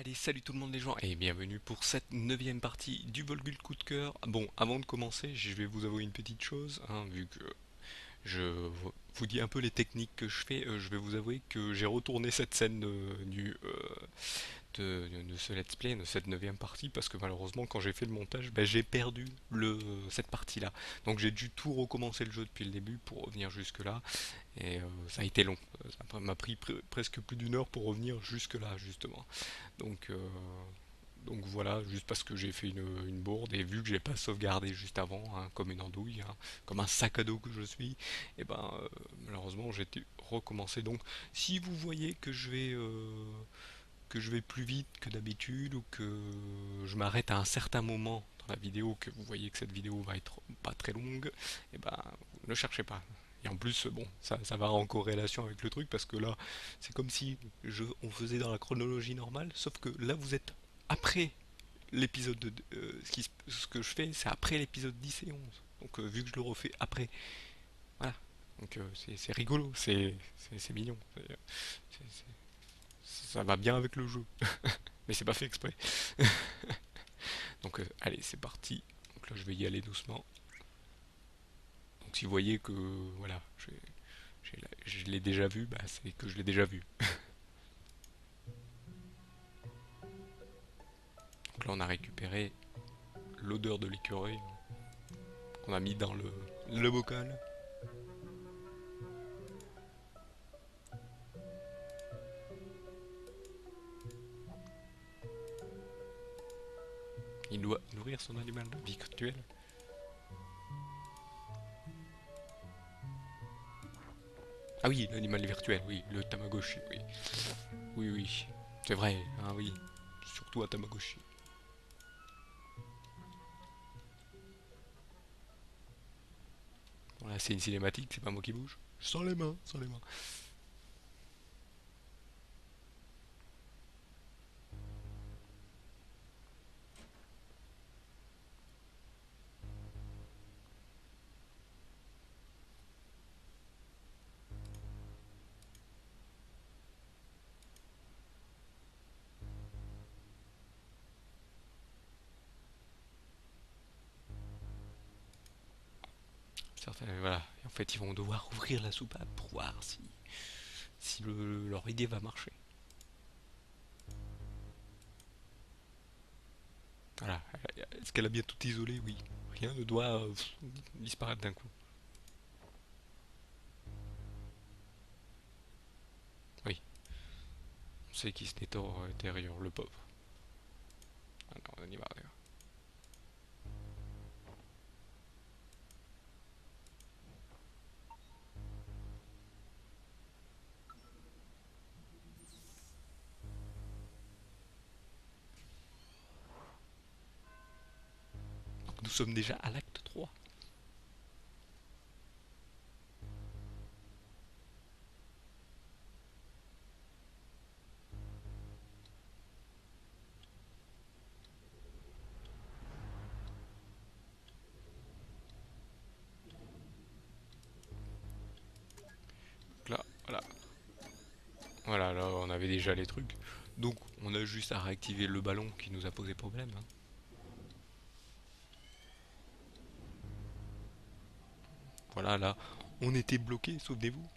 Allez, salut tout le monde les gens et bienvenue pour cette neuvième partie du Volgul coup de cœur. Bon, avant de commencer, je vais vous avouer une petite chose, hein, vu que vous dis un peu les techniques que je fais, je vais vous avouer que j'ai retourné cette scène de ce let's play, de cette neuvième partie, parce que malheureusement quand j'ai fait le montage, ben, j'ai perdu cette partie-là. Donc j'ai dû tout recommencer le jeu depuis le début pour revenir jusque-là, et ça a été long. Ça m'a pris presque plus d'une heure pour revenir jusque-là, justement. Donc, euh, donc voilà, juste parce que j'ai fait une bourde et vu que j'ai pas sauvegardé juste avant, hein, comme une andouille, hein, comme un sac à dos que je suis, et ben malheureusement j'ai dû recommencer. Donc si vous voyez que je vais plus vite que d'habitude ou que je m'arrête à un certain moment dans la vidéo, que vous voyez que cette vidéo va être pas très longue, et ben ne cherchez pas. Et en plus, bon, ça va en corrélation avec le truc parce que là, c'est comme si on faisait dans la chronologie normale, sauf que là, vous êtes après l'épisode de. Ce que je fais, c'est après l'épisode 10 et 11. Donc, vu que je le refais après, voilà. Donc, c'est rigolo, c'est mignon. Ça va bien avec le jeu, mais c'est pas fait exprès. Donc, allez, c'est parti. Donc là, je vais y aller doucement. Donc, si vous voyez que, voilà, je l'ai déjà vu, bah, c'est que je l'ai déjà vu. Donc là, on a récupéré l'odeur de l'écureuil qu'on a mis dans le bocal. Il doit nourrir son animal virtuel. Ah oui, l'animal virtuel, oui, le Tamagotchi, oui. Oui, oui, c'est vrai, ah oui, surtout à Tamagotchi. Voilà, c'est une cinématique, c'est pas moi qui bouge. Sans les mains, sans les mains. Certains, voilà. Et en fait, ils vont devoir ouvrir la soupape pour voir si leur idée va marcher. Voilà. Est-ce qu'elle a bien tout isolé? Oui. Rien ne doit disparaître d'un coup. Oui. On sait qu'il se nettoie à l'intérieur, le pauvre. Ah non, on y va. Donc nous sommes déjà à l'acte 3. Donc là, voilà. Voilà, là, on avait déjà les trucs. Donc, on a juste à réactiver le ballon qui nous a posé problème, hein. Voilà, là, on était bloqué, souvenez-vous.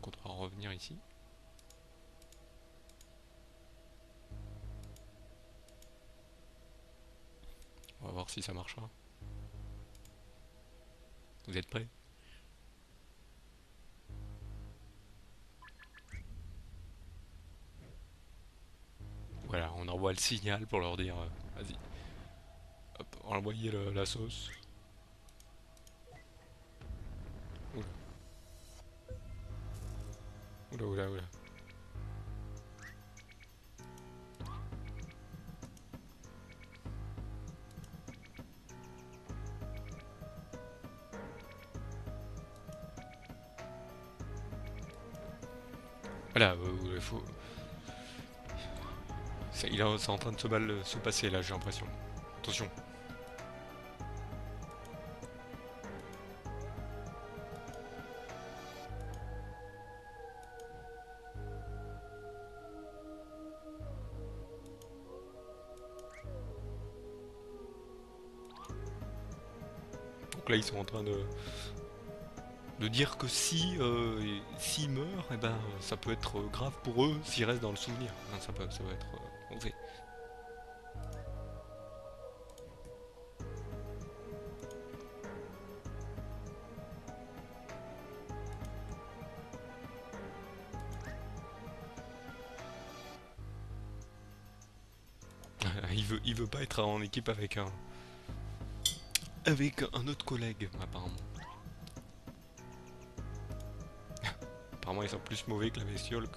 Donc, on va revenir ici. On va voir si ça marchera. Vous êtes prêts? Voilà, on envoie le signal pour leur dire vas-y, hop, envoyez la sauce. Oula, oula, oula, oula. Voilà, faut... c'est en train de se mal se passer là, j'ai l'impression. Attention. là, ils sont en train de dire que si s'ils meurent, eh ben, ça peut être grave pour eux s'ils restent dans le souvenir. Hein, ça peut être mauvais. Il veut pas être en équipe avec un autre collègue, apparemment. Apparemment, ils sont plus mauvais que la bestiole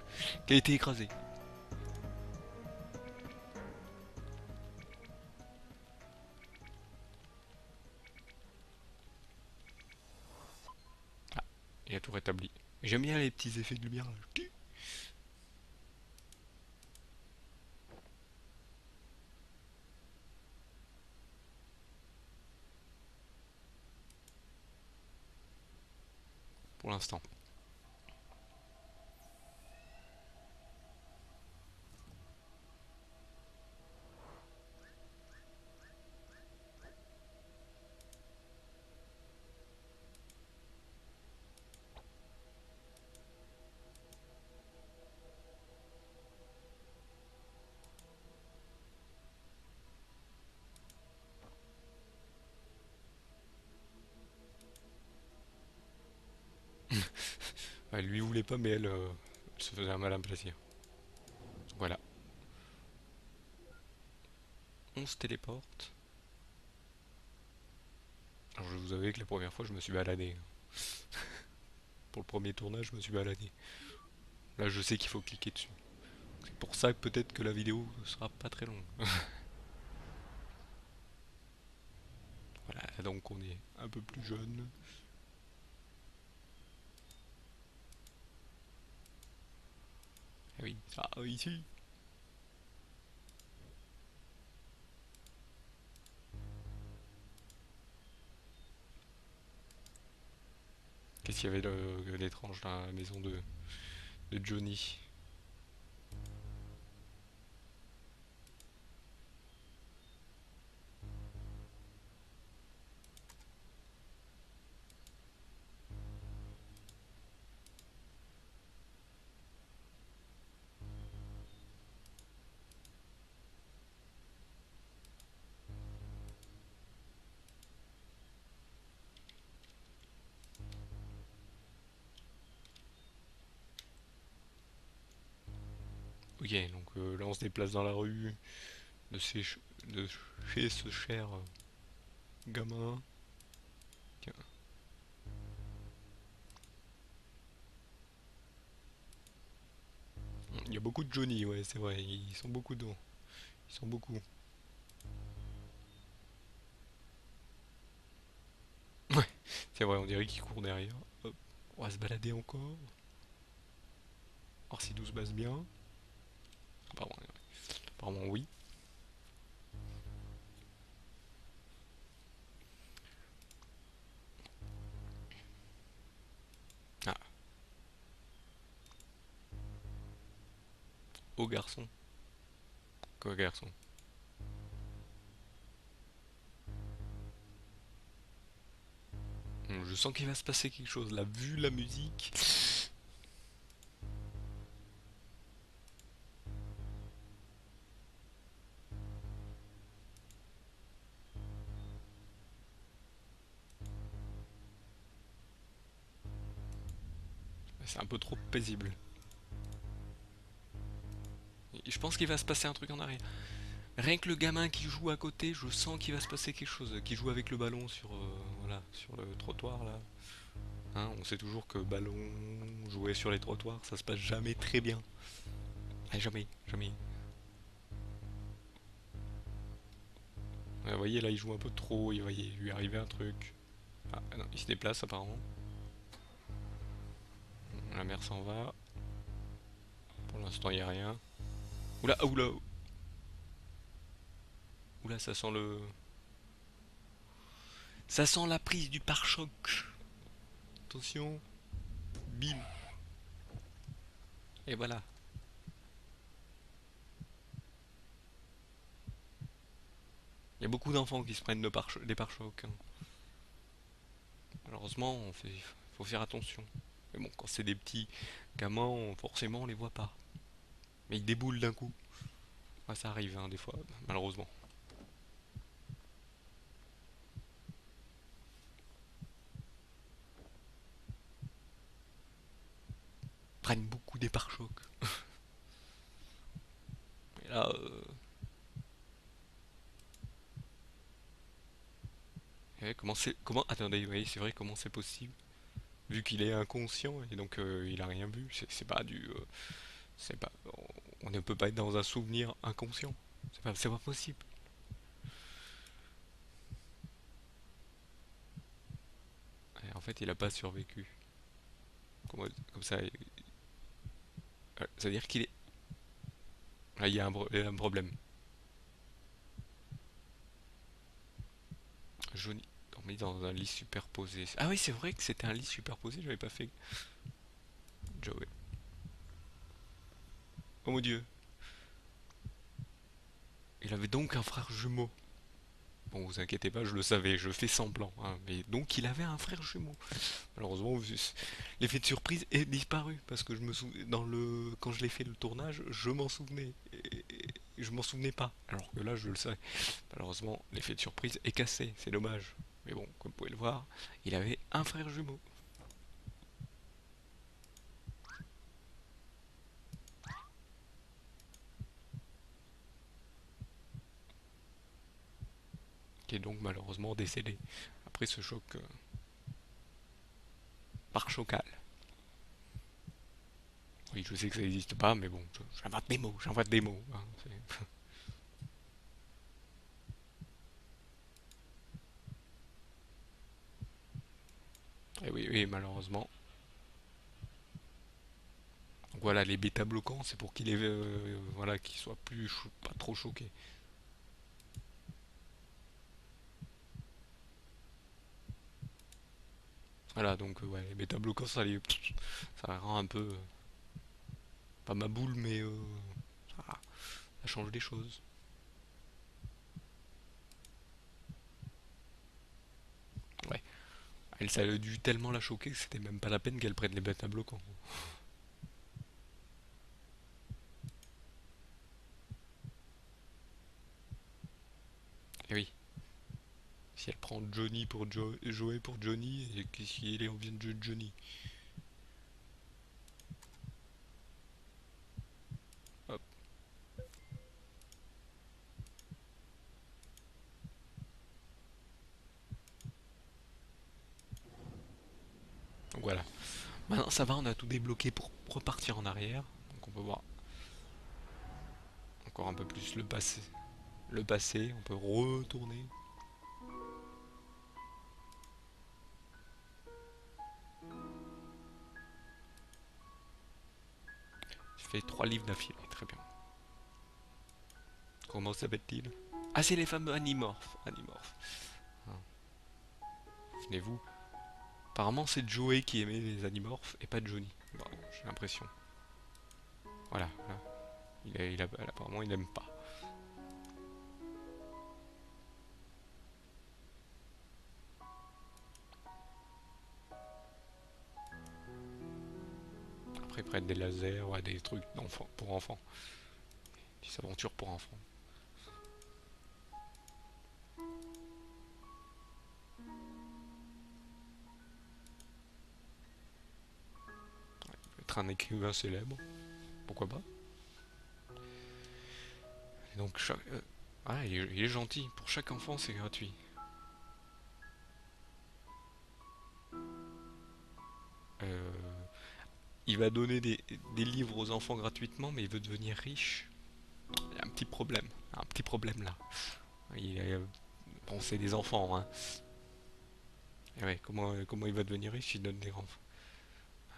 qui a été écrasée. Ah, il a tout rétabli. J'aime bien les petits effets de lumière là. Pour l'instant. Elle lui voulait pas, mais elle se faisait un malin plaisir. Voilà. On se téléporte. Alors je vous avoue que la première fois, je me suis baladé. Pour le premier tournage, je me suis baladé. Là, je sais qu'il faut cliquer dessus. C'est pour ça que peut-être que la vidéo sera pas très longue. Voilà, donc on est un peu plus jeune. Eh oui, ça, ici. Qu'est-ce qu'il y avait d'étrange dans la maison de Johnny? Ok, donc là on se déplace dans la rue de, de chez ce cher gamin. Tiens. Il y a beaucoup de Johnny, ouais, c'est vrai, ils sont beaucoup dedans. Ils sont beaucoup. Ouais, c'est vrai, on dirait qu'ils courent derrière. Hop, on va se balader encore. Voir si tout se passe bien. Apparemment, apparemment oui. Ah, au garçon. Quoi garçon? Je sens qu'il va se passer quelque chose là, vu la musique. C'est un peu trop paisible. Et je pense qu'il va se passer un truc en arrière. Rien que le gamin qui joue à côté, je sens qu'il va se passer quelque chose. Qui joue avec le ballon sur, voilà, sur le trottoir là. Hein, on sait toujours que ballon, jouer sur les trottoirs, ça se passe jamais très bien. Ah, jamais, jamais. Ouais, vous voyez là, il joue un peu trop, il va lui arriver un truc. Ah non, il se déplace apparemment. La mère s'en va. Pour l'instant, il n'y a rien. Oula, ah, oula, oula, ça sent le. Ça sent la prise du pare-choc. Attention. Bim. Et voilà. Il y a beaucoup d'enfants qui se prennent des pare-chocs, hein. malheureusement, faut faire attention. Mais bon, quand c'est des petits gamins, forcément, on les voit pas. Mais ils déboulent d'un coup. Ouais, ça arrive, hein, des fois, malheureusement. Ils prennent beaucoup des pare-chocs. Et là, ouais, attendez, oui, c'est vrai, comment c'est possible? Vu qu'il est inconscient et donc il a rien vu, c'est pas c'est pas, on ne peut pas être dans un souvenir inconscient. C'est pas possible. Et en fait, il a pas survécu. Comme ça, ça veut dire qu'il est, ah, il y a un problème. Johnny dormait dans un lit superposé. Ah oui, c'est vrai que c'était un lit superposé, j'avais pas fait. Joey. Oh mon dieu, il avait donc un frère jumeau. Bon, vous inquiétez pas, je le savais, je fais semblant, hein. Mais donc il avait un frère jumeau. Malheureusement, l'effet de surprise est disparu parce que quand je l'ai fait le tournage, je m'en souvenais et je m'en souvenais pas. Alors que là, je le sais. Malheureusement, l'effet de surprise est cassé, c'est dommage. Mais bon, comme vous pouvez le voir, il avait un frère jumeau. Qui est donc malheureusement décédé après ce choc par chocal. Oui, je sais que ça n'existe pas, mais bon, j'invente des mots, j'invente des mots, hein, et oui, oui, malheureusement. Donc voilà, les bêta bloquants, c'est pour voilà, qu'il soit pas trop choqué. Voilà, donc ouais, les bêta bloquants, ça rend un peu, pas ma boule, mais ça change des choses. Ouais, elle, ça a dû tellement la choquer que c'était même pas la peine qu'elle prenne les bêta bloquants. Et oui, si elle prend Joey pour Johnny, et si elle vient de Johnny. Hop, donc voilà. Maintenant ça va, on a tout débloqué pour repartir en arrière. Donc on peut voir encore un peu plus le passé. Le passé, on peut retourner. Je fais 3 livres d'affilée, très bien. Comment s'appelle-t-il? Ah, c'est les fameux Animorphes. Animorphes. Hein, souvenez-vous. Apparemment, c'est Joey qui aimait les Animorphes et pas Johnny. Bon, j'ai l'impression. Voilà, voilà. Apparemment, il n'aime pas. Après, ils prennent des lasers, ouais, des trucs pour enfants. Des aventures pour enfants. Être un écrivain célèbre, pourquoi pas. Et donc, ah, il est gentil. Pour chaque enfant, c'est gratuit. Euh, il va donner des livres aux enfants gratuitement, mais il veut devenir riche. Il y a un petit problème. Un petit problème là. Bon, c'est des enfants, hein. Et ouais, comment il va devenir riche? Il donne des enfants.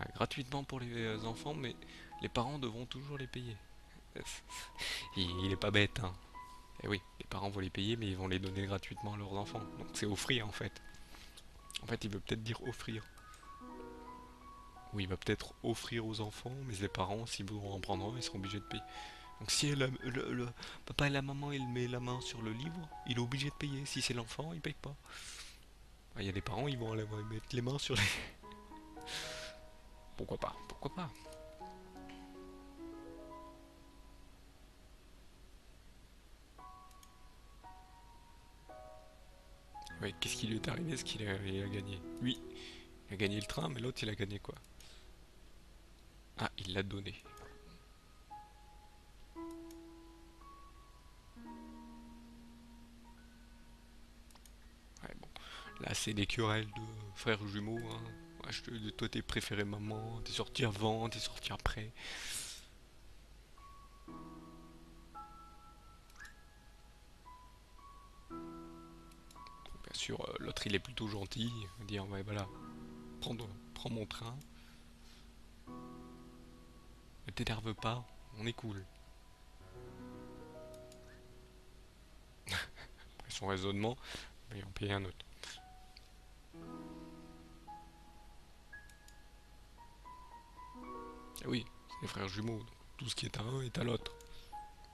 Ah, gratuitement pour les enfants, mais les parents devront toujours les payer. Il est pas bête, hein. Et oui, les parents vont les payer, mais ils vont les donner gratuitement à leurs enfants. Donc c'est offrir en fait. En fait, il veut peut-être dire offrir. Oui, il va peut-être offrir aux enfants, mais les parents, s'ils voudront en prendre un, ils seront obligés de payer. Donc si le papa et la maman, il met la main sur le livre, il est obligé de payer. Si c'est l'enfant, il paye pas. Ah, il y a des parents, ils vont aller mettre les mains sur les... Pourquoi pas? Pourquoi pas? Ouais, qu'est-ce qui lui est arrivé? Est-ce il a gagné? Lui, il a gagné le train, mais l'autre, il a gagné quoi? Ah, il l'a donné. Ouais, bon. Là, c'est des querelles de frères jumeaux, hein. Ouais, toi, t'es préféré maman, t'es sorti avant, t'es sorti après. Bien sûr, l'autre, il est plutôt gentil. Il va dire, ouais, voilà, prends mon train, ne t'énerve pas, on est cool. Après son raisonnement, mais en payer un autre. Et oui, c'est des frères jumeaux, donc tout ce qui est à un est à l'autre,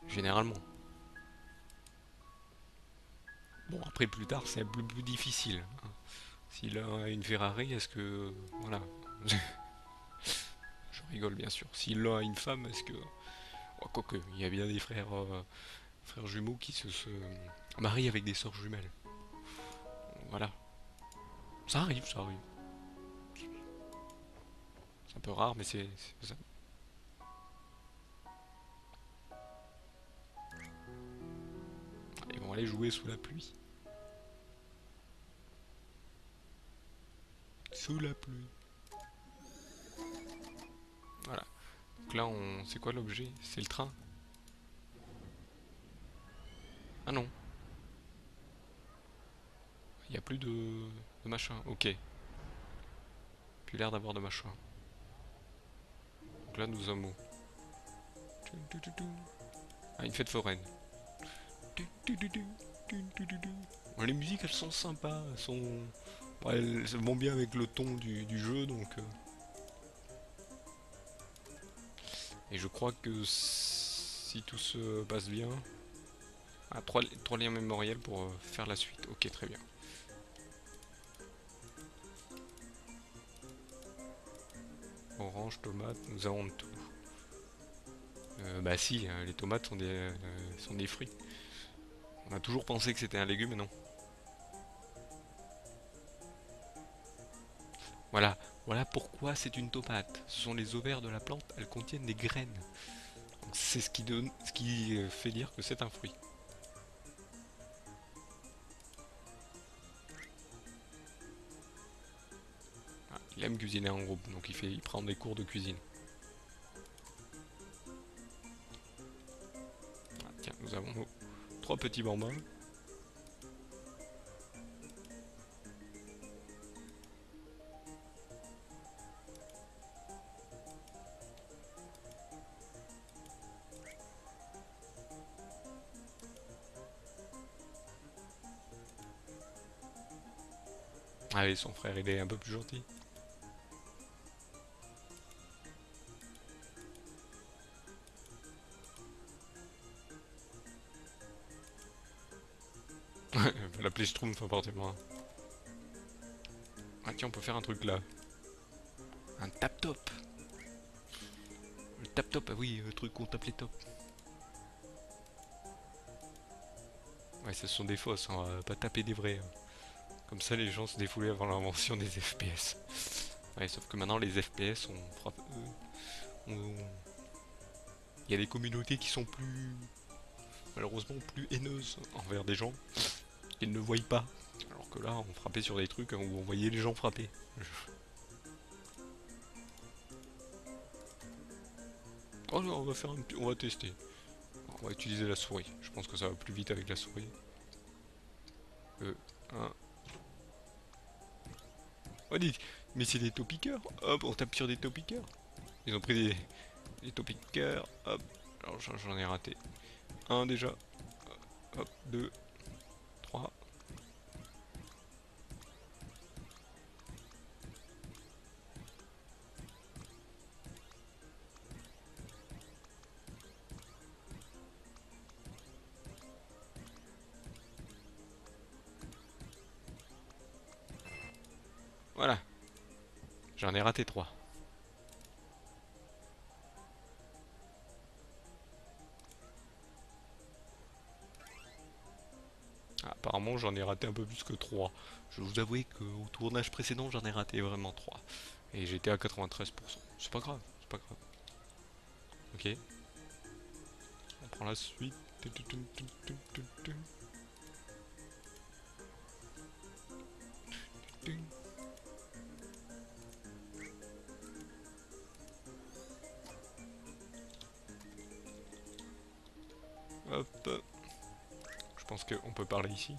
généralement. Bon, après, plus tard, c'est plus difficile, hein. Si l'un a une Ferrari, est-ce que... Voilà. Je rigole, bien sûr. Si l'un a une femme, est-ce que... Oh, quoique, il y a bien des frères jumeaux qui se marient avec des sœurs jumelles. Voilà. Ça arrive, ça arrive. C'est un peu rare, mais c'est ça. Ils vont aller jouer sous la pluie. Sous la pluie. Voilà. Donc là, on... c'est quoi l'objet? C'est le train? Ah non, il n'y a plus de machin. Ok. Plus l'air d'avoir de machin. Donc là, nous avons... Ah, une fête foraine. Bon, les musiques, elles sont sympas. Elles sont... Ouais, elles vont bien avec le ton du jeu, donc... Et je crois que si tout se passe bien... Ah, trois liens mémoriels pour faire la suite. Ok, très bien. Orange, tomate, nous avons tout. Bah si, les tomates sont des fruits. On a toujours pensé que c'était un légume, mais non. Voilà, voilà pourquoi c'est une tomate. Ce sont les ovaires de la plante, elles contiennent des graines. C'est ce qui fait dire que c'est un fruit. Ah, il aime cuisiner en groupe, donc il prend des cours de cuisine. Ah, tiens, nous avons nos trois petits bambins. Allez, son frère, il est un peu plus gentil. On va l'appeler Schtroumpf apparemment. Ah tiens, on peut faire un truc là. Un tap-top. Le tap-top, ah oui, le truc qu'on tape les tops. Ouais, ce sont des fausses, hein, on va pas taper des vrais, hein. Comme ça, les gens se défoulaient avant l'invention des FPS. Ouais, sauf que maintenant, les FPS, il y a des communautés qui sont plus, malheureusement, plus haineuses envers des gens qu'ils ne voient pas. Alors que là, on frappait sur des trucs où on voyait les gens frapper. Oh non, on va tester. On va utiliser la souris. Je pense que ça va plus vite avec la souris. Un... Oh, mais c'est des taupiqueurs. Hop, on tape sur des taupiqueurs. Ils ont pris des taupiqueurs. Hop. Alors j'en ai raté. Un déjà. Hop, deux, trois. J'en ai raté 3. Apparemment, j'en ai raté un peu plus que 3. Je vais vous avouer qu'au tournage précédent, j'en ai raté vraiment 3. Et j'étais à 93%. C'est pas grave, c'est pas grave. Ok, on prend la suite. Hop, je pense qu'on peut parler ici.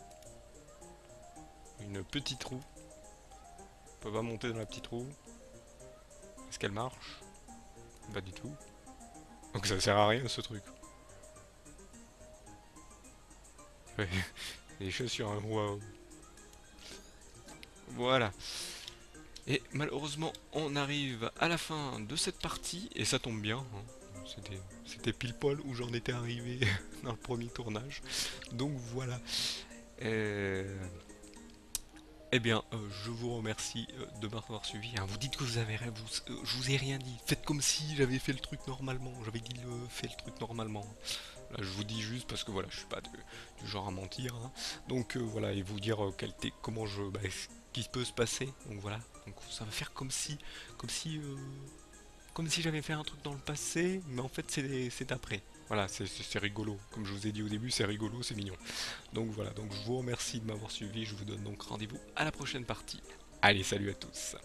Une petite roue. On peut pas monter dans la petite roue. Est-ce qu'elle marche? Pas du tout. Donc ça sert à rien ce truc. Ouais. Des choses sur un roue. Voilà. Et malheureusement, on arrive à la fin de cette partie, et ça tombe bien, hein. C'était pile poil où j'en étais arrivé dans le premier tournage. Donc voilà. Euh, Eh bien, je vous remercie de m'avoir suivi, hein. Vous dites que vous avez rêvé, je vous ai rien dit. Faites comme si j'avais fait le truc normalement. J'avais dit fait le truc normalement. Là, je vous dis juste parce que voilà, je suis pas du genre à mentir, hein. Donc voilà, et vous dire comment ce qui peut se passer. Donc voilà, donc ça va faire comme si, euh, comme si j'avais fait un truc dans le passé, mais en fait c'est après. Voilà, c'est rigolo. Comme je vous ai dit au début, c'est rigolo, c'est mignon. Donc voilà, donc je vous remercie de m'avoir suivi. Je vous donne donc rendez-vous à la prochaine partie. Allez, salut à tous.